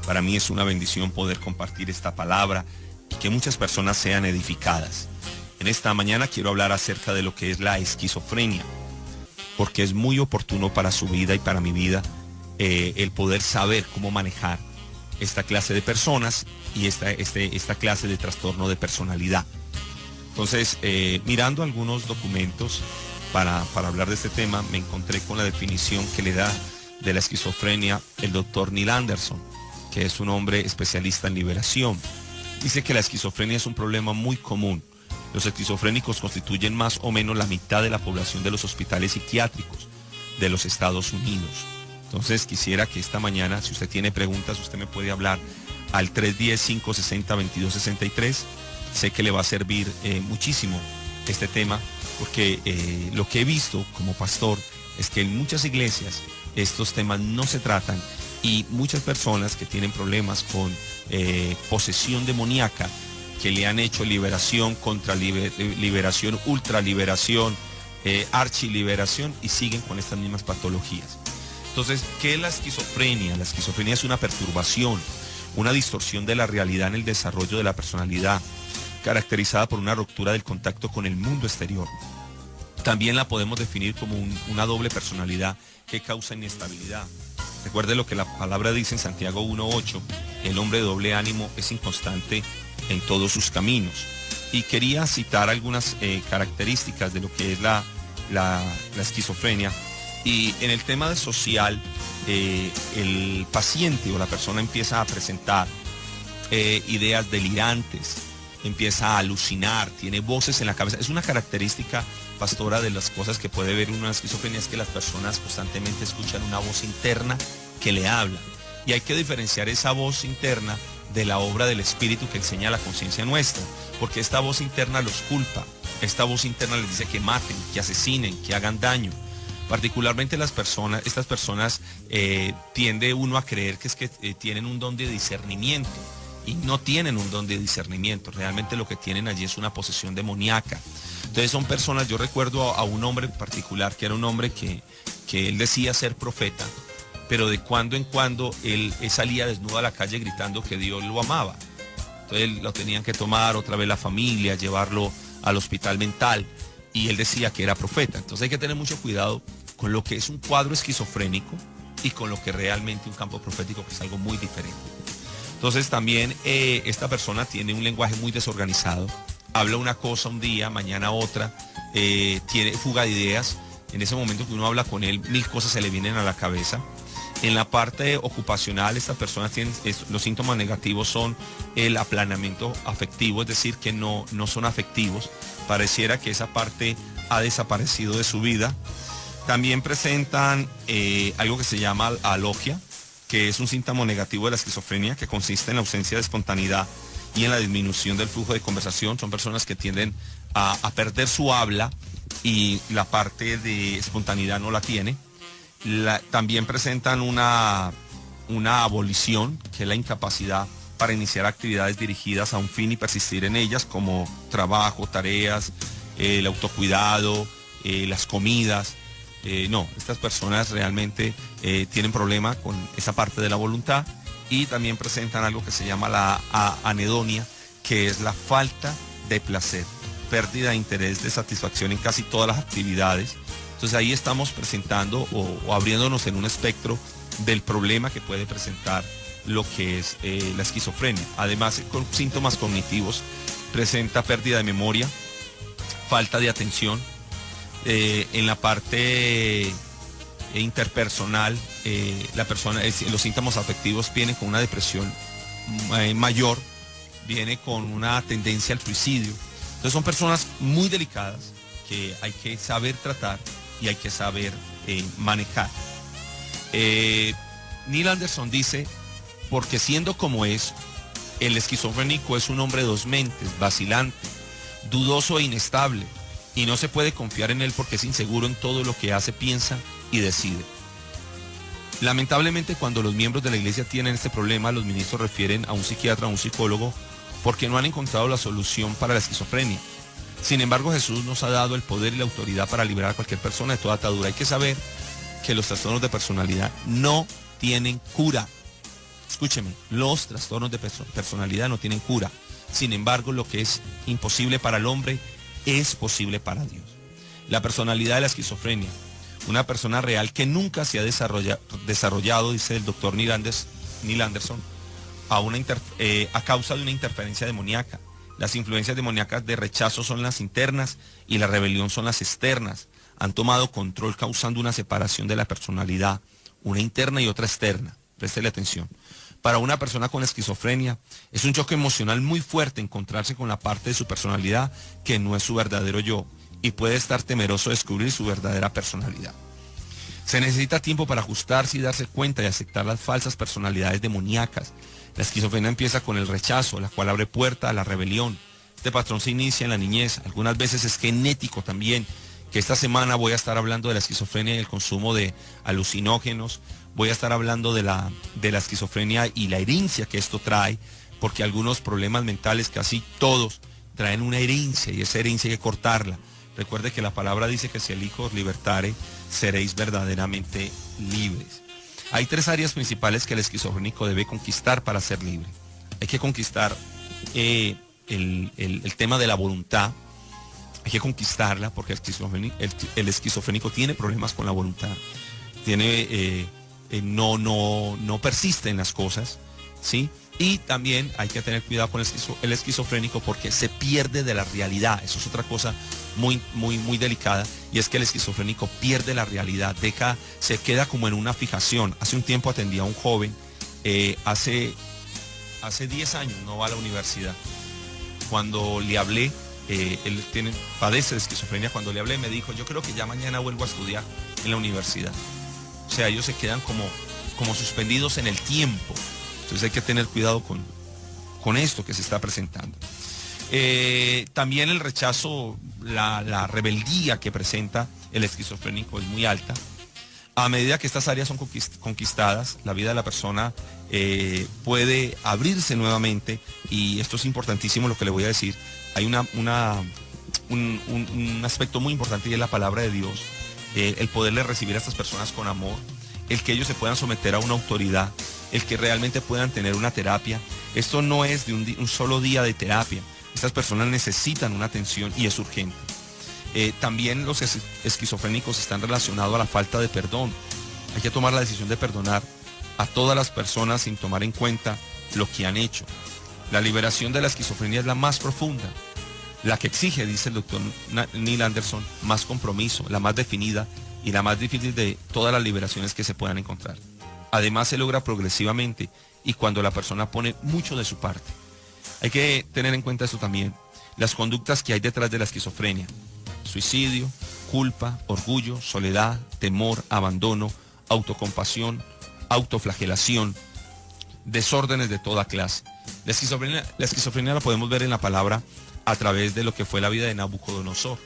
Para mí es una bendición poder compartir esta palabra y que muchas personas sean edificadas. En esta mañana quiero hablar acerca de lo que es la esquizofrenia, porque es muy oportuno para su vida y para mi vida el poder saber cómo manejar esta clase de personas y esta clase de trastorno de personalidad. Entonces, mirando algunos documentos para hablar de este tema, me encontré con la definición que le da de la esquizofrenia el doctor Neil Anderson, que es un hombre especialista en liberación. Dice que la esquizofrenia es un problema muy común. Los esquizofrénicos constituyen más o menos la mitad de la población de los hospitales psiquiátricos de los Estados Unidos. Entonces quisiera que esta mañana, si usted tiene preguntas, usted me puede hablar al 310-560-2263. Sé que le va a servir muchísimo este tema, porque lo que he visto como pastor es que en muchas iglesias estos temas no se tratan y muchas personas que tienen problemas con posesión demoníaca, que le han hecho liberación, liberación, ultraliberación, archiliberación y siguen con estas mismas patologías. Entonces, ¿qué es la esquizofrenia? La esquizofrenia es una perturbación, una distorsión de la realidad en el desarrollo de la personalidad, caracterizada por una ruptura del contacto con el mundo exterior. También la podemos definir como una doble personalidad que causa inestabilidad. Recuerde lo que la palabra dice en Santiago 1:8, el hombre de doble ánimo es inconstante en todos sus caminos. Y quería citar algunas características de lo que es la esquizofrenia. Y en el tema de social, el paciente o la persona empieza a presentar ideas delirantes, empieza a alucinar, tiene voces en la cabeza. Es una característica, pastora, de las cosas que puede ver una esquizofrenia, es que las personas constantemente escuchan una voz interna que le habla. Y hay que diferenciar esa voz interna de la obra del Espíritu que enseña la conciencia nuestra, porque esta voz interna los culpa, esta voz interna les dice que maten, que asesinen, que hagan daño. Particularmente estas personas tiende uno a creer que es que tienen un don de discernimiento, y no tienen un don de discernimiento. Realmente lo que tienen allí es una posesión demoníaca. Entonces son personas, yo recuerdo a un hombre en particular, que era un hombre que él decía ser profeta, pero de cuando en cuando él salía desnudo a la calle gritando que Dios lo amaba. Entonces lo tenían que tomar otra vez la familia, llevarlo al hospital mental, y él decía que era profeta. Entonces hay que tener mucho cuidado con lo que es un cuadro esquizofrénico y con lo que realmente un campo profético, que es algo muy diferente. Entonces también esta persona tiene un lenguaje muy desorganizado, habla una cosa un día, mañana otra, tiene fuga de ideas. En ese momento que uno habla con él, 1000 cosas se le vienen a la cabeza. En la parte ocupacional, estas personas tienen, los síntomas negativos son el aplanamiento afectivo, es decir, que no son afectivos. Pareciera que esa parte ha desaparecido de su vida. También presentan algo que se llama alogia, que es un síntoma negativo de la esquizofrenia, que consiste en la ausencia de espontaneidad y en la disminución del flujo de conversación. Son personas que tienden a perder su habla y la parte de espontaneidad no la tiene. También presentan una abolición, que es la incapacidad para iniciar actividades dirigidas a un fin y persistir en ellas, como trabajo, tareas, el autocuidado, las comidas. Estas personas realmente tienen problema con esa parte de la voluntad, y también presentan algo que se llama la anedonia, que es la falta de placer, pérdida de interés, de satisfacción en casi todas las actividades. Entonces ahí estamos presentando o abriéndonos en un espectro del problema que puede presentar lo que es la esquizofrenia. Además, con síntomas cognitivos, presenta pérdida de memoria, falta de atención. En la parte interpersonal, los síntomas afectivos vienen con una depresión mayor, viene con una tendencia al suicidio. Entonces son personas muy delicadas que hay que saber tratar y hay que saber manejar. Neil Anderson dice, porque siendo como es, el esquizofrénico es un hombre de dos mentes, vacilante, dudoso e inestable, y no se puede confiar en él porque es inseguro en todo lo que hace, piensa y decide. Lamentablemente, cuando los miembros de la iglesia tienen este problema, los ministros refieren a un psiquiatra, a un psicólogo, porque no han encontrado la solución para la esquizofrenia. Sin embargo, Jesús nos ha dado el poder y la autoridad para liberar a cualquier persona de toda atadura. Hay que saber que los trastornos de personalidad no tienen cura. escúcheme, los trastornos de personalidad no tienen cura. Sin embargo, lo que es imposible para el hombre es posible para Dios. La personalidad de la esquizofrenia, una persona real que nunca se ha desarrollado, dice el doctor Neil Anderson, a causa de una interferencia demoníaca. Las influencias demoníacas de rechazo son las internas y la rebelión son las externas. Han tomado control causando una separación de la personalidad, una interna y otra externa. Préstele atención. Para una persona con esquizofrenia es un choque emocional muy fuerte encontrarse con la parte de su personalidad que no es su verdadero yo y puede estar temeroso de descubrir su verdadera personalidad. Se necesita tiempo para ajustarse y darse cuenta y aceptar las falsas personalidades demoníacas. La esquizofrenia empieza con el rechazo, la cual abre puerta a la rebelión. Este patrón se inicia en la niñez, algunas veces es genético también, que esta semana voy a estar hablando de la esquizofrenia y el consumo de alucinógenos. Voy a estar hablando de la esquizofrenia y la herencia que esto trae, porque algunos problemas mentales, casi todos, traen una herencia y esa herencia hay que cortarla. Recuerde que la palabra dice que si el Hijo os libertare, seréis verdaderamente libres. Hay tres áreas principales que el esquizofrénico debe conquistar para ser libre. Hay que conquistar el tema de la voluntad. Hay que conquistarla porque el esquizofrénico tiene problemas con la voluntad. No persiste en las cosas, ¿sí? Y también hay que tener cuidado con el esquizofrénico porque se pierde de la realidad. Eso es otra cosa muy delicada, y es que el esquizofrénico pierde la realidad, se queda como en una fijación. Hace un tiempo atendí a un joven, hace 10 años, no va a la universidad. Cuando le hablé, él padece de esquizofrenia, cuando le hablé me dijo, yo creo que ya mañana vuelvo a estudiar en la universidad. O sea, ellos se quedan como suspendidos en el tiempo. Entonces hay que tener cuidado con esto que se está presentando. También el rechazo, la rebeldía que presenta el esquizofrénico es muy alta. A medida que estas áreas son conquistadas, la vida de la persona puede abrirse nuevamente, y esto es importantísimo lo que le voy a decir. Hay un aspecto muy importante y es la palabra de Dios. El poderle recibir a estas personas con amor, el que ellos se puedan someter a una autoridad, el que realmente puedan tener una terapia. Esto no es de un solo día de terapia. Estas personas necesitan una atención y es urgente. También los esquizofrénicos están relacionados a la falta de perdón. Hay que tomar la decisión de perdonar a todas las personas sin tomar en cuenta lo que han hecho. La liberación de la esquizofrenia es la más profunda, la que exige, dice el doctor Neil Anderson, más compromiso, la más definida y la más difícil de todas las liberaciones que se puedan encontrar. Además se logra progresivamente y cuando la persona pone mucho de su parte. Hay que tener en cuenta esto también, las conductas que hay detrás de la esquizofrenia: suicidio, culpa, orgullo, soledad, temor, abandono, autocompasión, autoflagelación, desórdenes de toda clase. La esquizofrenia la podemos ver en la palabra a través de lo que fue la vida de Nabucodonosor.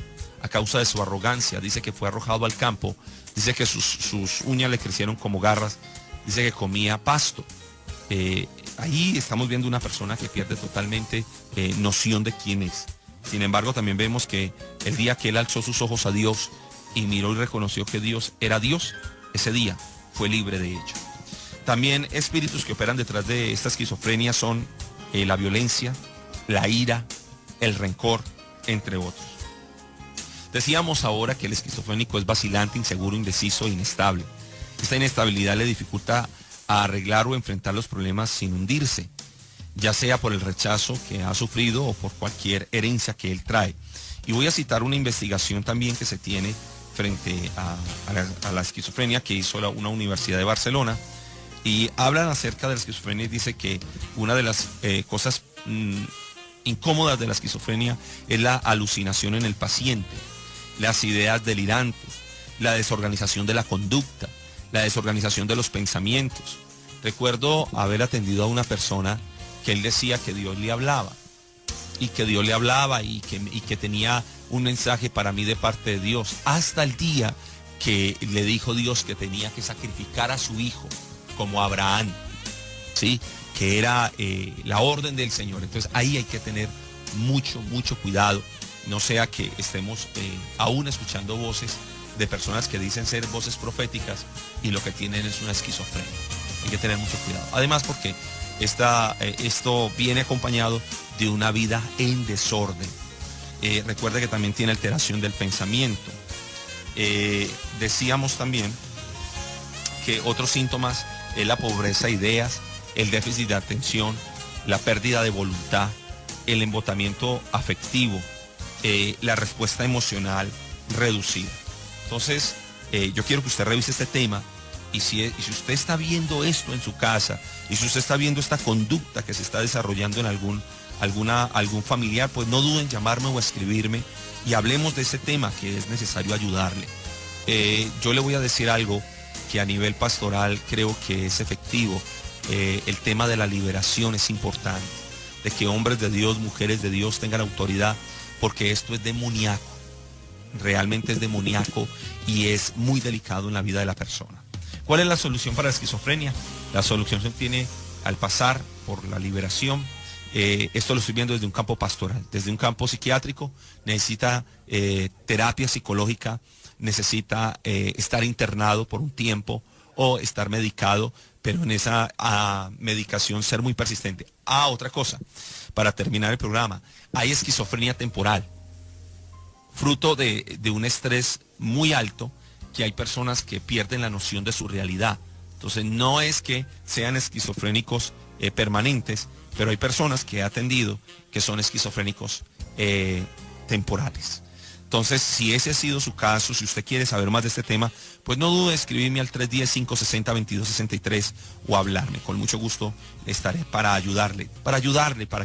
A causa de su arrogancia, dice que fue arrojado al campo, dice que sus uñas le crecieron como garras, dice que comía pasto. Ahí estamos viendo una persona que pierde totalmente noción de quién es. Sin embargo, también vemos que el día que él alzó sus ojos a Dios y miró y reconoció que Dios era Dios, ese día fue libre de ello. También espíritus que operan detrás de esta esquizofrenia son la violencia, la ira, el rencor, entre otros. Decíamos ahora que el esquizofrénico es vacilante, inseguro, indeciso e inestable. Esta inestabilidad le dificulta a arreglar o enfrentar los problemas sin hundirse, ya sea por el rechazo que ha sufrido o por cualquier herencia que él trae. Y voy a citar una investigación también que se tiene frente a la esquizofrenia que hizo una universidad de Barcelona, y hablan acerca de la esquizofrenia y dice que una de las cosas incómodas de la esquizofrenia es la alucinación en el paciente, las ideas delirantes, la desorganización de la conducta, la desorganización de los pensamientos. Recuerdo haber atendido a una persona que él decía que Dios le hablaba, y que Dios le hablaba y que tenía un mensaje para mí de parte de Dios, hasta el día que le dijo Dios que tenía que sacrificar a su hijo, como Abraham, ¿sí? Que era la orden del Señor. Entonces ahí hay que tener mucho cuidado, no sea que estemos aún escuchando voces de personas que dicen ser voces proféticas y lo que tienen es una esquizofrenia. Hay que tener mucho cuidado. Además porque esto viene acompañado de una vida en desorden. Recuerda que también tiene alteración del pensamiento. Decíamos también que otros síntomas es la pobreza de ideas, el déficit de atención, la pérdida de voluntad, el embotamiento afectivo, la respuesta emocional reducida. Entonces, yo quiero que usted revise este tema. Y si usted está viendo esto en su casa, y si usted está viendo esta conducta que se está desarrollando en algún familiar, pues no duden en llamarme o escribirme y hablemos de ese tema que es necesario ayudarle. Yo le voy a decir algo que a nivel pastoral creo que es efectivo. El tema de la liberación es importante, de que hombres de Dios, mujeres de Dios tengan autoridad, porque esto es demoníaco, realmente es demoníaco y es muy delicado en la vida de la persona. ¿Cuál es la solución para la esquizofrenia? La solución se obtiene al pasar por la liberación. Esto lo estoy viendo desde un campo pastoral, desde un campo psiquiátrico. Necesita terapia psicológica, necesita estar internado por un tiempo o estar medicado, pero en esa medicación ser muy persistente. Otra cosa, para terminar el programa, hay esquizofrenia temporal, fruto de un estrés muy alto, que hay personas que pierden la noción de su realidad. Entonces no es que sean esquizofrénicos permanentes, pero hay personas que he atendido que son esquizofrénicos temporales. Entonces, si ese ha sido su caso, si usted quiere saber más de este tema, pues no dude en escribirme al 310-560-2263 o hablarme. Con mucho gusto estaré para ayudarle, para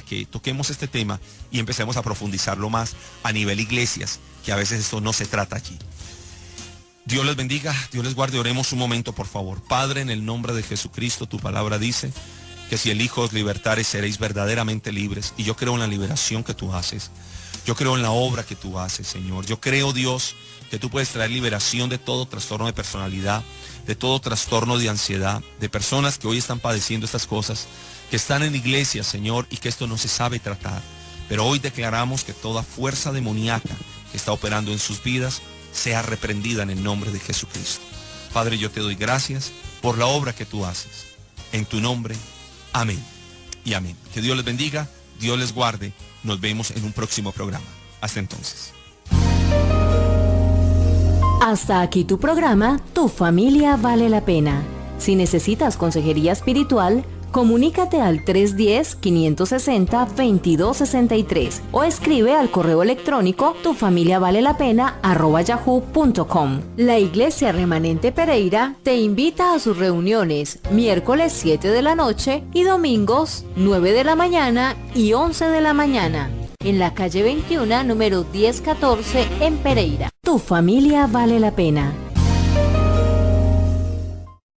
que toquemos este tema y empecemos a profundizarlo más a nivel iglesias, que a veces esto no se trata allí. Dios les bendiga, Dios les guarde. Oremos un momento, por favor. Padre, en el nombre de Jesucristo, tu palabra dice que si el Hijo os libertare, seréis verdaderamente libres. Y yo creo en la liberación que tú haces. Yo creo en la obra que tú haces, Señor. Yo creo, Dios, que tú puedes traer liberación de todo trastorno de personalidad, de todo trastorno de ansiedad, de personas que hoy están padeciendo estas cosas, que están en iglesia, Señor, y que esto no se sabe tratar. Pero hoy declaramos que toda fuerza demoníaca que está operando en sus vidas sea reprendida en el nombre de Jesucristo. Padre, yo te doy gracias por la obra que tú haces. En tu nombre, amén y amén. Que Dios les bendiga, Dios les guarde. Nos vemos en un próximo programa. Hasta entonces. Hasta aquí tu programa, Tu Familia Vale la Pena. Si necesitas consejería espiritual, comunícate al 310-560-2263 o escribe al correo electrónico tufamiliavalelapena@yahoo.com. La Iglesia Remanente Pereira te invita a sus reuniones miércoles 7 de la noche y domingos 9 de la mañana y 11 de la mañana en la calle 21, número 1014 en Pereira. Tu familia vale la pena.